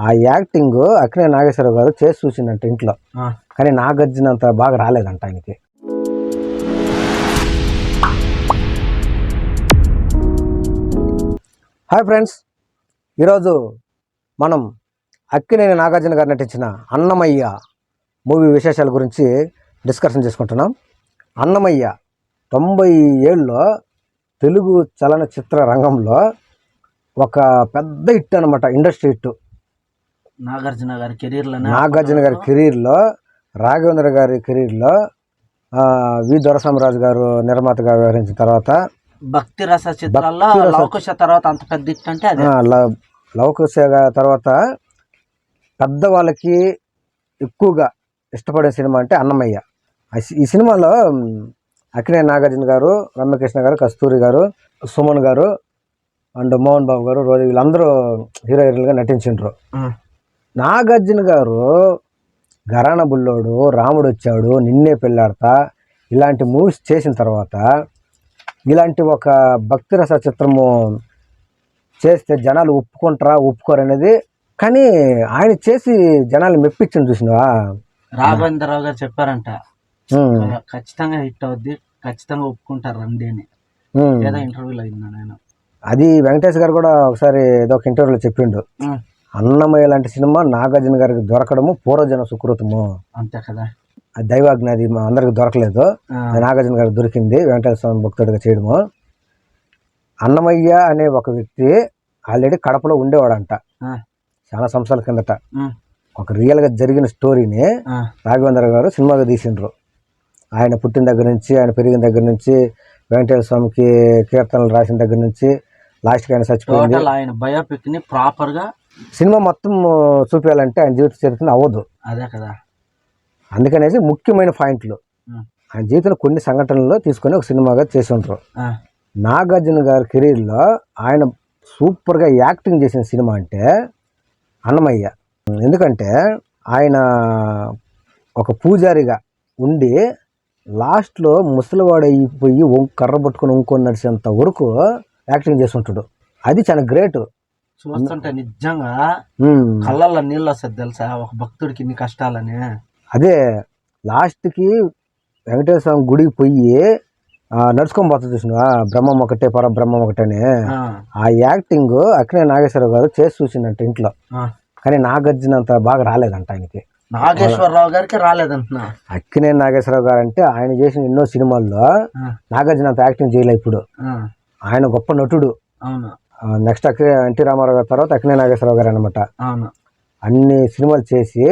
ఆ యాక్టింగ్ అక్కినేని నాగేశ్వరరావు గారు చేసి చూసిందంట ఇంట్లో. కానీ నాగార్జున అంత బాగా రాలేదంట ఆయనకి. హాయ్ ఫ్రెండ్స్, ఈరోజు మనం అక్కినేని నాగార్జున గారు నటించిన అన్నమయ్య మూవీ విశేషాల గురించి డిస్కషన్ చేసుకుంటున్నాం. అన్నమయ్య 90 ఏళ్ళలో తెలుగు చలనచిత్ర రంగంలో ఒక పెద్ద హిట్ అనమాట, ఇండస్ట్రీ హిట్. నాగార్జున గారి కెరీర్లో, రాఘవేంద్ర గారి కెరీర్లో, వి దొరసామరాజు గారు నిర్మాతగా వ్యవహరించిన తర్వాత భక్తి రస చిత్రాల్లో లవకుశ తర్వాత అంత పెద్ద హిట్ అంటే అదే. లవకుశ తర్వాత పెద్దవాళ్ళకి ఎక్కువగా ఇష్టపడే సినిమా అంటే అన్నమయ్య. ఈ సినిమాలో అక్కినేని నాగార్జున గారు, రమ్యకృష్ణ గారు, కస్తూరి గారు, సుమన్ గారు అండ్ మోహన్ బాబు గారు, రోజు వీళ్ళందరూ హీరోయిన్లుగా నటించిండ్రు. నాగార్జున గారు గరాణ బుల్లోడు, రాముడు వచ్చాడు, నిన్నే పెళ్ళాడతా ఇలాంటి మూవీస్ చేసిన తర్వాత ఇలాంటి ఒక భక్తి రస చిత్రము చేస్తే జనాలు ఒప్పుకోరు అనేది. కానీ ఆయన చేసి జనాలు మెప్పించని చూసినవా? రాఘవేంద్రరావు గారు చెప్పారంట, ఖచ్చితంగా హిట్ అవుద్ది, ఖచ్చితంగా ఒప్పుకుంటారు రండి అని. ఏదో ఇంటర్వ్యూలో అయింది నేను. అది వెంకటేష్ గారు కూడా ఒకసారి ఏదో ఒక ఇంటర్వ్యూలో చెప్పిండు, అన్నమయ్య లాంటి సినిమా నాగార్జున గారికి దొరకడము పూర్వజన సుకృతము. అంతే కదా, అది దైవాజ్ఞ. అది అందరికి దొరకలేదు, నాగార్జున గారికి దొరికింది భక్తుడిగా స్వామి భక్తుడిగా చేయడము. అన్నమయ్య అనే ఒక వ్యక్తి ఆల్రెడీ కడపలో ఉండేవాడంట చాలా సంవత్సరాల కిందట. ఒక రియల్గా జరిగిన స్టోరీని రాఘవేంద్ర గారు సినిమాగా తీసిండ్రు. ఆయన పుట్టిన దగ్గర నుంచి, ఆయన పెరిగిన దగ్గర నుంచి, వెంకటేశ్వర స్వామికి కీర్తనలు రాసిన దగ్గర నుంచి లాస్ట్కి ఆయన చచ్చిపోయింది. ఆయన బయోపిక్ ని ప్రాపర్ గా సినిమా మొత్తం చూపించాలంటే ఆయన జీవిత చరిత్ర అవ్వదు. అదే కదా, అందుకనేసి ముఖ్యమైన పాయింట్లు ఆయన జీవితంలో కొన్ని సంఘటనలు తీసుకొని ఒక సినిమాగా చేసి ఉంటారు. నాగార్జున గారి కెరీర్లో ఆయన సూపర్గా యాక్టింగ్ చేసిన సినిమా అంటే అన్నమయ్య. ఎందుకంటే ఆయన ఒక పూజారిగా ఉండి లాస్ట్లో ముసలివాడు అయిపోయి కర్ర పట్టుకొని వంకొని నడిచేంత వరకు యాక్టింగ్ చేసి ఉంటాడు. అది చాలా గ్రేట్. చూస్తుంటే నిజంగా కళ్ళల్లో నీళ్ళు వస్తుంది తెలుసా, ఒక భక్తుడికి ఇన్ని కష్టాలని. అదే లాస్ట్కి వెంకటేశ్వర స్వామి గుడికి పోయి నడుచుకొని పోతుంది చూసినా, బ్రహ్మం ఒకటే పరబ్రహ్మం ఒకటని. ఆ యాక్టింగ్ అక్కినేని నాగేశ్వరరావు గారు చేసి చూసిందంట ఇంట్లో. కానీ నాగార్జున అంత బాగా రాలేదంట ఆయనకి. నాగేశ్వరరావు గారికి రాలేదంటున్నా. అక్కినేని నాగేశ్వరరావు గారు అంటే ఆయన చేసిన ఎన్నో సినిమాల్లో నాగార్జున అంత యాక్టింగ్ చేయలే. ఇప్పుడు ఆయన గొప్ప నటుడు. నెక్స్ట్ ఎన్టీ రామారావు గారి తర్వాత అక్కినేని నాగేశ్వరరావు గారు అనమాట. అన్ని సినిమాలు చేసి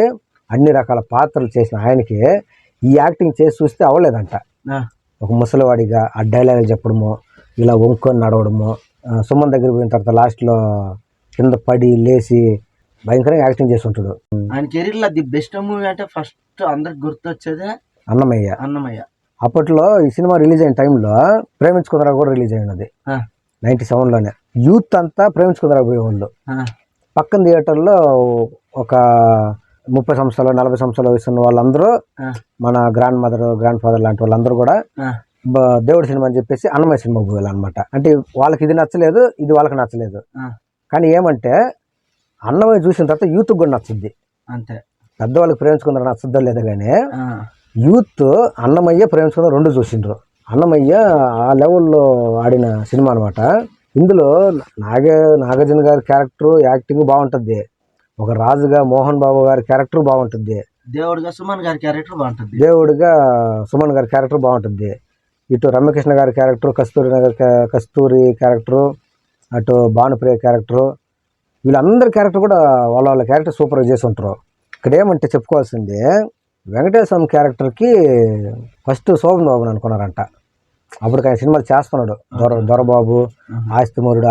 అన్ని రకాల పాత్రలు చేసిన ఆయనకి ఈ యాక్టింగ్ చేసి చూస్తే అవ్వలేదంట. ఒక ముసలివాడిగా ఆ డైలాగులు చెప్పడము, ఇలా వంకొని నడవడము, సుమన్ దగ్గర పోయిన తర్వాత లాస్ట్లో కింద పడి లేచి భయంకరంగా యాక్టింగ్ చేసి ఉంటాడు. ఆయన కెరీర్లో ది బెస్ట్ మూవీ అంటే ఫస్ట్ అందరికి గుర్తొచ్చేదే అన్నమయ్య. అప్పట్లో ఈ సినిమా రిలీజ్ అయిన టైంలో ప్రేమించుకుందరా కూడా రిలీజ్ అయినది 97లోనే. యూత్ అంతా ప్రేమించుకుందరా పోయేవాళ్ళు. పక్కన థియేటర్లో ఒక 30 సంవత్సరాలు 40 సంవత్సరాలు వయసు ఉన్న వాళ్ళందరూ, మన గ్రాండ్ మదర్ గ్రాండ్ ఫాదర్ లాంటి వాళ్ళందరూ కూడా దేవుడి సినిమా అని చెప్పేసి అన్నమయ్య సినిమా పోయాలి అనమాట. అంటే వాళ్ళకి ఇది నచ్చలేదు, ఇది వాళ్ళకి నచ్చలేదు. కానీ ఏమంటే అన్నమయ్య చూసిన తర్వాత యూత్కి కూడా నచ్చుద్ది. అంతే, పెద్దవాళ్ళకి ప్రేమించుకుందరు నచ్చద్దో లేదు, కానీ యూత్ అన్నమయ్య ప్రేమించుకుందరు రెండు చూసిండ్రు. అన్నమయ్య ఆ లెవెల్లో ఆడిన సినిమా అనమాట. ఇందులో నాగార్జున గారి క్యారెక్టర్ యాక్టింగ్ బాగుంటుంది. ఒక రాజుగా మోహన్ బాబు గారి క్యారెక్టర్ బాగుంటుంది. దేవుడిగా సుమన్ గారి క్యారెక్టర్ బాగుంటుంది. ఇటు రమ్యకృష్ణ గారి క్యారెక్టర్, కస్తూరి క్యారెక్టరు, అటు భానుప్రియ క్యారెక్టరు, వీళ్ళందరి క్యారెక్టర్ కూడా వాళ్ళ క్యారెక్టర్ సూపర్గా చేసి ఉంటారు. ఇక్కడ ఏమంటే చెప్పుకోవాల్సింది, వెంకటేశ్వర స్వామి క్యారెక్టర్కి ఫస్ట్ శోభన్ బాబుని అనుకున్నారంట. అప్పుడు ఆయన సినిమాలు చేస్తున్నాడు, దొరబాబు, ఆస్తిమూరుడు,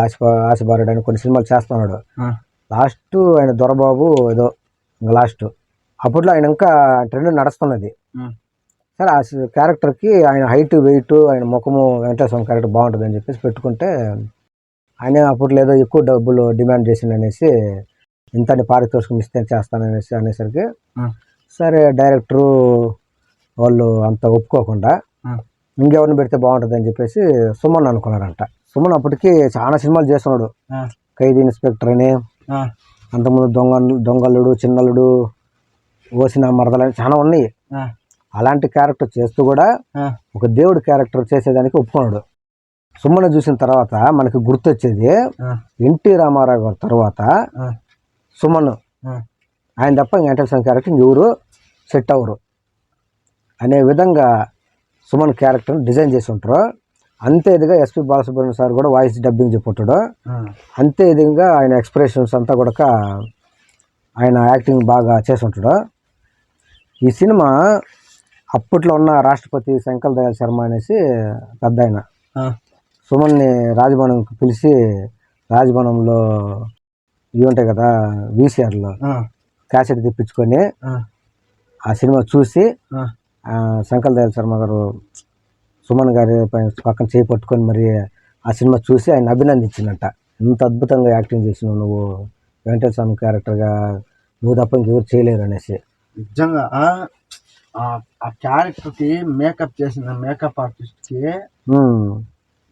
ఆశిబారుడు అని కొన్ని సినిమాలు చేస్తున్నాడు. లాస్ట్ ఆయన దొరబాబు ఏదో లాస్ట్. అప్పట్లో ఆయన ఇంకా ట్రెండ్ నడుస్తున్నది. సరే ఆ క్యారెక్టర్కి ఆయన హైట్ వెయిట్ ఆయన ముఖము వెంకటేశ్వర స్వామి క్యారెక్టర్ బాగుంటుంది అని చెప్పేసి పెట్టుకుంటే, ఆయన అప్పట్లో ఏదో ఎక్కువ డబ్బులు డిమాండ్ చేసిందనేసి ఇంతని పారితోషికం ఇస్తే అనేసరికి సరే డైరెక్టరు వాళ్ళు అంత ఒప్పుకోకుండా ఇంకెవరిని పెడితే బాగుంటుంది అని చెప్పేసి సుమన్ అనుకున్నారంట. సుమన్ అప్పటికి చాలా సినిమాలు చేస్తున్నాడు. ఖైదీ ఇన్స్పెక్టర్ అని, అంతకుముందు దొంగలుడు, చిన్నలుడు, ఓసిన మరదలని చాలా ఉన్నాయి. అలాంటి క్యారెక్టర్ చేస్తూ కూడా ఒక దేవుడి క్యారెక్టర్ చేసేదానికి ఒప్పుకున్నాడు. సుమన్ చూసిన తర్వాత మనకి గుర్తొచ్చేది ఎన్టీ రామారావు గారి తర్వాత సుమన్, ఆయన తప్ప వెంకటేశ్వర స్వామి క్యారెక్టర్ ఎవరు సెట్ అవ్వరు అనే విధంగా సుమన్ క్యారెక్టర్ని డిజైన్ చేసి ఉంటారు. అంతే ఇదిగా ఎస్పి బాలసుబ్రహ్మణ్యం సార్ కూడా వాయిస్ డబ్బింగ్ చెప్పుంటాడు. అంతే విధంగా ఆయన ఎక్స్ప్రెషన్స్ అంతా కూడా ఆయన యాక్టింగ్ బాగా చేసి ఉంటాడు. ఈ సినిమా అప్పట్లో ఉన్న రాష్ట్రపతి శంకర్ దయాళ్ శర్మ అనేసి పెద్ద ఆయన సుమన్ని రాజభవనంకి పిలిచి రాజభవనంలో ఇవి ఉంటాయి కదా వీసీఆర్లో క్యాసెట్ తెప్పించుకొని ఆ సినిమా చూసి శంకర్ దయాళ్ శర్మ గారు సుమన్ గారి పక్కన చేయి పట్టుకొని మరి ఆ సినిమా చూసి ఆయన అభినందించినట్ట. ఇంత అద్భుతంగా యాక్టింగ్ చేసినావు నువ్వు, వెంకటేశ్వర స్వామి క్యారెక్టర్గా నువ్వు తప్ప ఇంకెవరు చేయలేరు అనేసి. నిజంగా ఆ క్యారెక్టర్కి మేకప్ చేసిన మేకప్ ఆర్టిస్ట్కి,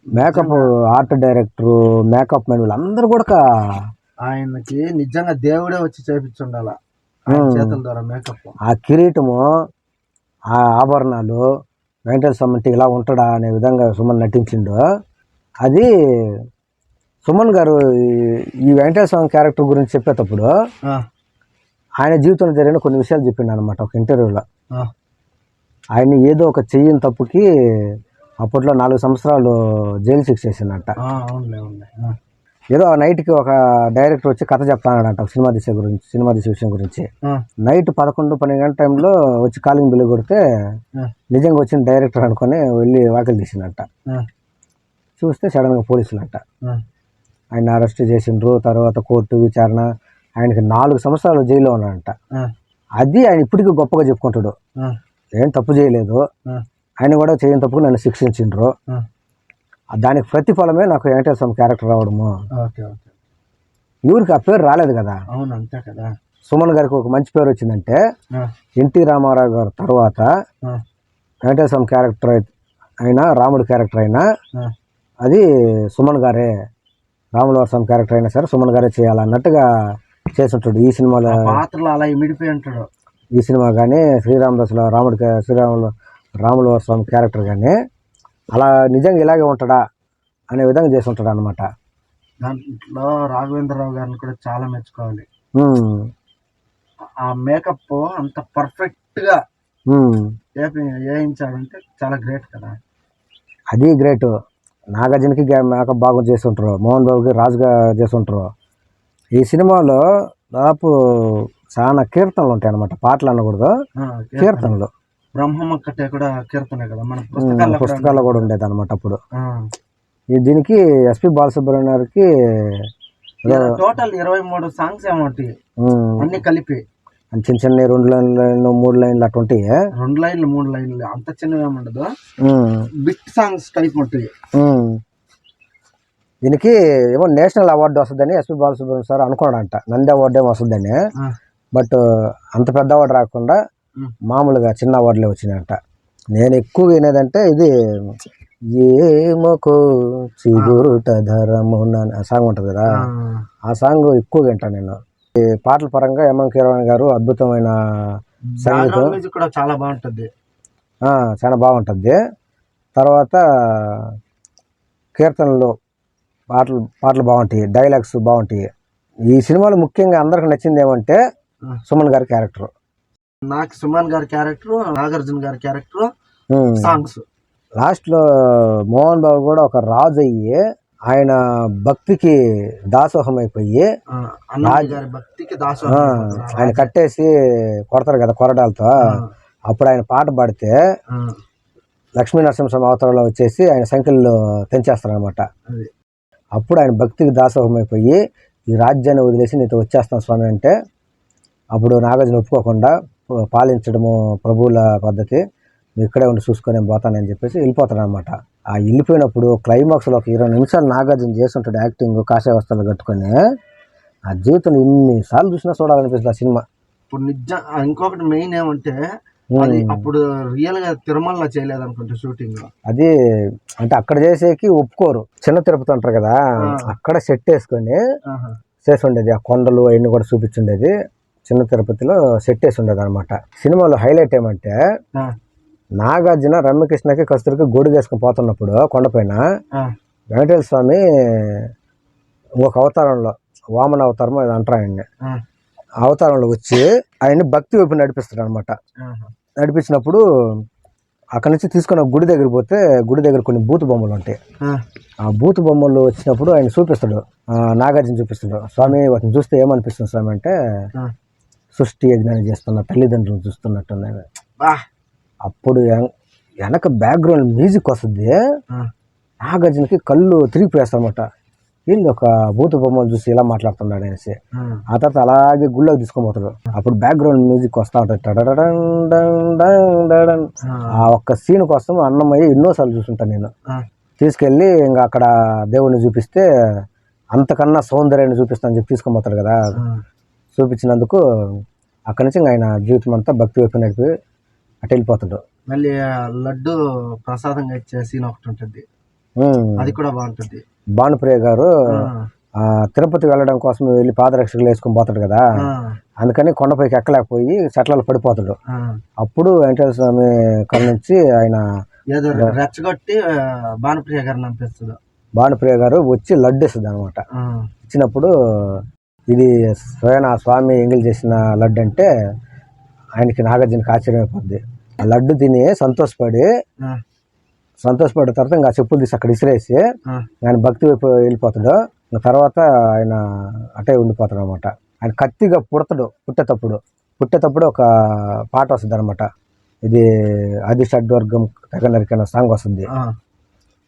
makeup art director, makeup men వీళ్ళందరూ కూడా ఆయనకి నిజంగా దేవుడే వచ్చి చేపించుండాల చేతుల ద్వారా మేకప్. ఆ కిరీటము, ఆ ఆభరణాలు వెంకటేశ్వర స్వామి అంటే ఇలా ఉంటాడా అనే విధంగా సుమన్ నటించిండు. అది సుమన్ గారు ఈ వెంకటేశ్వర స్వామి క్యారెక్టర్ గురించి చెప్పేటప్పుడు ఆయన జీవితంలో జరిగిన కొన్ని విషయాలు చెప్పిండు అనమాట ఒక ఇంటర్వ్యూలో. ఆయన ఏదో ఒక చెయ్యని తప్పుకి అప్పట్లో 4 సంవత్సరాలు జైలు శిక్ష చేసిందంట. ఏదో నైట్కి ఒక డైరెక్టర్ వచ్చి కథ చెప్తానంట సినిమా తీసే విషయం గురించి. నైట్ 11-12 గంటల టైంలో వచ్చి కాలింగ్ బిల్లు కొడితే నిజంగా వచ్చిన డైరెక్టర్ అనుకొని వెళ్ళి వాకిలు తీసిందంట. చూస్తే సడన్గా పోలీసులు అంట ఆయన అరెస్ట్ చేసిండ్రు. తర్వాత కోర్టు విచారణ, ఆయనకి 4 సంవత్సరాలు జైల్లో ఉన్నాడంట. అది ఆయన ఇప్పటికీ గొప్పగా చెప్పుకుంటాడు, ఏం తప్పు చేయలేదు, ఆయన కూడా చేయని తప్పుకు నన్ను శిక్షించిండ్రు. దానికి ప్రతిఫలమే నాకు వెంకటేశ్వర స్వామి క్యారెక్టర్ రావడము. ఎవరికి ఆ పేరు రాలేదు కదా. అవును, అంతే కదా. సుమన్ గారికి ఒక మంచి పేరు వచ్చిందంటే ఎన్టీ రామారావు గారు తర్వాత వెంకటేశ్వర స్వామి క్యారెక్టర్ అయినా, రాముడి క్యారెక్టర్ అయినా అది సుమన్ గారే. రాముల స్వామి క్యారెక్టర్ అయినా సరే సుమన్ గారే చేయాలన్నట్టుగా చేస్తుంటాడు. ఈ సినిమాలో పాత్రలు అలా ఇమిడిపోయి ఉంటాడు. ఈ సినిమా కానీ శ్రీరామదాసులో రాముల స్వామి క్యారెక్టర్ కానీ అలా నిజంగా ఇలాగే ఉంటాడా అనే విధంగా చేసి ఉంటాడు అనమాట. దాంట్లో రాఘవేంద్రరావు గారిని కూడా చాలా మెచ్చుకోవాలి. ఆ మేకప్ అంత పర్ఫెక్ట్గా వేయించాడంటే చాలా గ్రేట్ కదా. అది గ్రేట్. నాగార్జునకి మేకప్ బాగా చేస్తుంటారు, మోహన్ బాబుకి రాజుగా చేస్తుంటారు. ఈ సినిమాలో దాదాపు చాలా కీర్తనలు ఉంటాయి అనమాట. పాటలు అనకూడదు, కీర్తనలు. బ్రహ్మమ్మక్కటే కూడా కీర్తనే కదా, మన పుస్తకాల్లో కూడా ఉండేది అనమాట అప్పుడు. దీనికి ఎస్పి బాలసుబ్రహ్మణ్యం గారికి టోటల్ 23 సాంగ్స్ ఏమోటి అన్ని కలిపి చిన్న చిన్న 2 లైన్లు 3 లైన్లు అటువంటి 2 లైన్లు 3 లైన్లు అంత చిన్నవి ఏముండదు, బిట్ సాంగ్స్ టైప్ ఉంటుంది. దీనికి ఏమో నేషనల్ అవార్డు వస్తుందని ఎస్పి బాలసుబ్రహ్మణ్యం సార్ అనుకున్నాడంట. నంది అవార్డు ఏమో వస్తుందని. బట్ అంత పెద్ద అవార్డు రాకుండా మామూలుగా చిన్న అవార్డులే వచ్చినాయంట. నేను ఎక్కువ వినేదంటే ఇది ఏమోకో చిగురుట ధరమున ఆ సాంగ్ ఉంటుంది కదా, ఆ సాంగ్ ఎక్కువ వింటాను నేను. ఈ పాటల పరంగా ఎంఎం కీరవాణి గారు అద్భుతమైన సంగీతం కూడా చాలా బాగుంటుంది, చాలా బాగుంటుంది. తర్వాత కీర్తనలు పాటలు బాగుంటాయి, డైలాగ్స్ బాగుంటాయి. ఈ సినిమాలో ముఖ్యంగా అందరికి నచ్చింది ఏమంటే సుమన్ గారి క్యారెక్టర్. నాకు సుమన్ గారి క్యారెక్టర్, నాగార్జున గారి క్యారెక్టర్, సాంగ్స్. లాస్ట్లో మోహన్ బాబు కూడా ఒక రాజు అయ్యి ఆయన భక్తికి దాసోహం అయిపోయి ఆయన కట్టేసి కొడతారు కదా కొరడాలతో. అప్పుడు ఆయన పాట పాడితే లక్ష్మీ నరసింహస్వామి అవతారంలో వచ్చేసి ఆయన సంఖ్యలు తెంచేస్తారు అనమాట. అప్పుడు ఆయన భక్తికి దాసోహం అయిపోయి ఈ రాజ్యాన్ని వదిలేసి నీతో వచ్చేస్తాను స్వామి అంటే, అప్పుడు నాగార్జున ఒప్పుకోకుండా పాలించడము ప్రభువుల పద్ధతి, ఇక్కడే ఉండి చూసుకొని పోతానని చెప్పేసి వెళ్ళిపోతాడు అనమాట. ఆ వెళ్ళిపోయినప్పుడు క్లైమాక్స్లో ఒక 20 నిమిషాలు నాగార్జున చేస్తుంటాడు యాక్టింగ్, కాషాయ వస్త్రాలు కట్టుకొని. ఆ జీవితంలో ఇన్నిసార్లు చూసినా చూడాలనిపిస్తుంది ఆ సినిమా. ఇప్పుడు నిజం. ఇంకొకటి మెయిన్ ఏమంటే అప్పుడు రియల్ గా తిరుమలలో చేయలేదు అనుకుంటే షూటింగ్. అది అంటే అక్కడ చేసేకి ఒప్పుకోరు, చిన్న తిరుపతి అంటారు కదా, అక్కడ సెట్ వేసుకొని చేసి ఉండేది. ఆ కొండలు అవన్నీ కూడా చూపించుండేది. చిన్న తిరుపతిలో సెట్ వేసి ఉండేది అనమాట. సినిమాలో హైలైట్ ఏమంటే నాగార్జున రమ్యకృష్ణకి కస్తూరికి గొడుగు వేసుకుని పోతున్నప్పుడు కొండపైన వెంకటేశ్వర స్వామి ఇంకొక అవతారంలో వామన అవతారం అది అంటారు ఆయన్ని, అవతారంలో వచ్చి ఆయన్ని భక్తి వైపు నడిపిస్తాడు అనమాట. నడిపించినప్పుడు అక్కడి నుంచి తీసుకుని గుడి దగ్గర పోతే గుడి దగ్గర కొన్ని బూతు బొమ్మలు ఉంటాయి. ఆ బూతు బొమ్మలు వచ్చినప్పుడు ఆయన చూపిస్తాడు, నాగార్జున చూపిస్తాడు. స్వామి వాటిని చూస్తే ఏమనిపిస్తుంది స్వామి అంటే సృష్టి యజ్ఞాన్ని చేస్తున్న తల్లిదండ్రులను చూస్తున్నట్టుంది. అప్పుడు వెనక బ్యాక్గ్రౌండ్ మ్యూజిక్ వస్తుంది. నాగార్జునకి కళ్ళు తిరిగిపోయేస్తారనమాట. ఏంది ఒక భూత బొమ్మలు చూసి ఇలా మాట్లాడుతున్నాడు అనేసి. ఆ తర్వాత అలాగే గుళ్ళోకి తీసుకొని పోతాడు. అప్పుడు బ్యాక్గ్రౌండ్ మ్యూజిక్ వస్తూ ఉంటుంది. ఆ ఒక్క సీన్ కోసం అన్నమయ్య ఎన్నోసార్లు చూస్తుంటాను నేను. తీసుకెళ్ళి ఇంకా అక్కడ దేవుడిని చూపిస్తే అంతకన్నా సౌందర్యాన్ని చూపిస్తానని చెప్పి తీసుకొని పోతాడు కదా. చూపించినందుకు అక్కడి నుంచి ఆయన జీవితం అంతా భక్తి వైపు నడిపి అటు వెళ్ళిపోతాడు. మళ్ళీ లడ్డు ప్రసాదంగా ఇచ్చే సీన్ ఒకటి ఉంటుంది, అది కూడా బాగుంటుంది. భానుప్రియ గారు తిరుపతి వెళ్ళడం కోసం వెళ్ళి పాదరక్షలు వేసుకొని పోతాడు కదా. అందుకని కొండపైకి ఎక్కలేకపోయి చెట్లలో పడిపోతాడు. అప్పుడు వెంకటేశ్వర స్వామి కళ్ళ నుంచి ఆయన రెచ్చగొట్టి భానుప్రియ గారు నంపిస్తాడు. భానుప్రియ గారు వచ్చి లడ్డు ఇస్తుంది అనమాట. ఇచ్చినప్పుడు ఇది స్వయం ఆ స్వామి ఎంగిల్ చేసిన లడ్డు అంటే ఆయనకి నాగార్జునకి ఆశ్చర్యం అయిపోద్ది. ఆ లడ్డు తిని సంతోషపడిన తర్వాత ఇంకా చెప్పులు తీసి అక్కడ ఇసిరేసి ఆయన భక్తి వైపు వెళ్ళిపోతాడు. తర్వాత ఆయన అటే ఉండిపోతాడు అనమాట. ఆయన కత్తిగా పుట్టేటప్పుడు ఒక పాట వస్తుంది అనమాట. ఇది ఆది షడ్వర్గం తెగ నరికిన సాంగ్ వస్తుంది.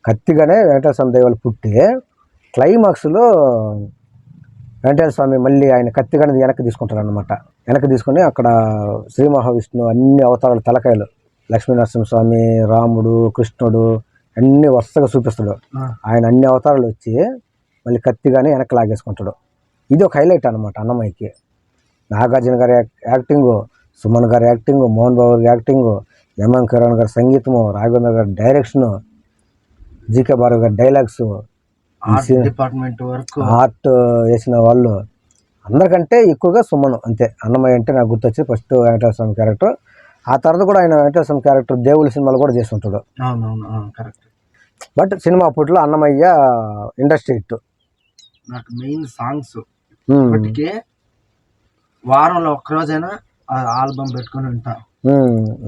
కత్తిగానే వెంకటేశ్వర స్వామి దైవాలు పుట్టి క్లైమాక్స్లో వెంకటేశ్వర స్వామి మళ్ళీ ఆయన కత్తిగానే వెనక్కి తీసుకుంటాడు అనమాట. వెనక్కి తీసుకొని అక్కడ శ్రీ మహావిష్ణువు అన్ని అవతారాలు తలకాయలు, లక్ష్మీనరసింహస్వామి, రాముడు, కృష్ణుడు అన్ని వరుసగా చూపిస్తాడు. ఆయన అన్ని అవతారాలు వచ్చి మళ్ళీ కత్తిగానే వెనక్కి లాగేసుకుంటాడు. ఇది ఒక హైలైట్ అనమాట అన్నమయ్యకి. నాగార్జున గారి యాక్టింగు, సుమన్ గారి యాక్టింగు, మోహన్ బాబు గారి యాక్టింగు, ఎంఎం కిరణ్ గారి సంగీతము, రాఘవేంద్ర గారి డైరెక్షను, జీకే బారావు గారి డైలాగ్స్, డిపార్ట్మెంట్ వర్క్, ఆర్ట్ వేసిన వాళ్ళు అందరికంటే ఎక్కువగా సుమన్. అంతే. అన్నమయ్య అంటే నాకు గుర్తొచ్చి ఫస్ట్ వెంకటేశ్వర స్వామి క్యారెక్టర్. ఆ తర్వాత కూడా ఆయన వెంకటేశ్వర స్వామి క్యారెక్టర్ దేవుళ్ళ సినిమాలు కూడా చేస్తుంటాడు. బట్ సినిమా అప్పట్లో అన్నమయ్య ఇండస్ట్రీ హిట్. నాకు మెయిన్ సాంగ్స్ ఇప్పటికే వారంలో ఒక్కరోజైనా ఆల్బమ్ పెట్టుకుని ఉంటా.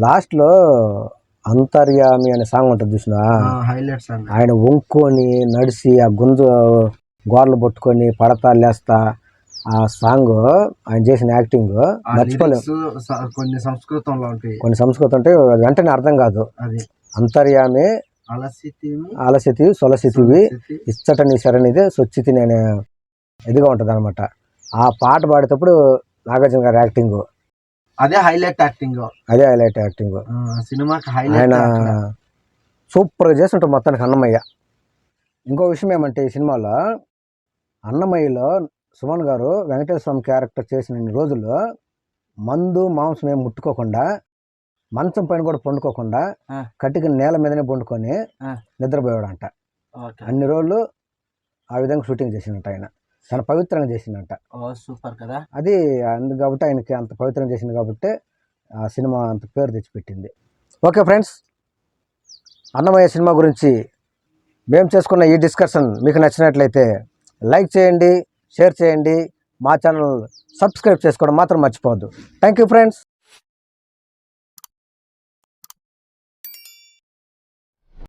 లాస్ట్లో అంతర్యామి అనే సాంగ్ ఉంటుంది చూసిన, హైలైట్స్. ఆయన వంకొని నడిచి ఆ గుంజు గోర్లు పట్టుకొని పడతా లేస్తా ఆ సాంగ్ ఆయన చేసిన యాక్టింగ్ మర్చిపోలేము. కొన్ని సంస్కృతంలో ఉంటాయి, కొన్ని సంస్కృతం అంటే వెంటనే అర్థం కాదు. అది అంతర్యామి అలసితివి సొలసితివి ఇచ్చట నీ శరణిదే సొచ్చితి అనే ఇదిగా ఉంటుంది అనమాట. ఆ పాట పాడేటప్పుడు నాగార్జున గారి యాక్టింగ్ అదే హైలైట్ యాక్టింగ్. సినిమాకి ఆయన సూపర్గా చేస్తుంటాడు మొత్తానికి అన్నమయ్య. ఇంకో విషయం ఏమంటే ఈ సినిమాలో అన్నమయ్యలో సుమన్ గారు వెంకటేశ్వర స్వామి క్యారెక్టర్ చేసిన రోజుల్లో మందు మాంసం ఏం ముట్టుకోకుండా, మంచం పైన కూడా పండుకోకుండా కట్టిక నేల మీదనే పండుకొని నిద్రపోయాడంట. అన్ని రోజులు ఆ విధంగా షూటింగ్ చేసినట్టు ఆయన. చాలా పవిత్రంగా చేసిందంట. సూపర్ కదా. అది కాబట్టి ఆయనకి అంత పవిత్రంగా చేసింది కాబట్టి ఆ సినిమా అంత పేరు తెచ్చిపెట్టింది. ఓకే ఫ్రెండ్స్, అన్నమయ్య సినిమా గురించి మేము చేసుకున్న ఈ డిస్కషన్ మీకు నచ్చినట్లయితే లైక్ చేయండి, షేర్ చేయండి, మా ఛానల్ సబ్స్క్రైబ్ చేసుకోవడం మాత్రం మర్చిపోవద్దు. Thank you friends.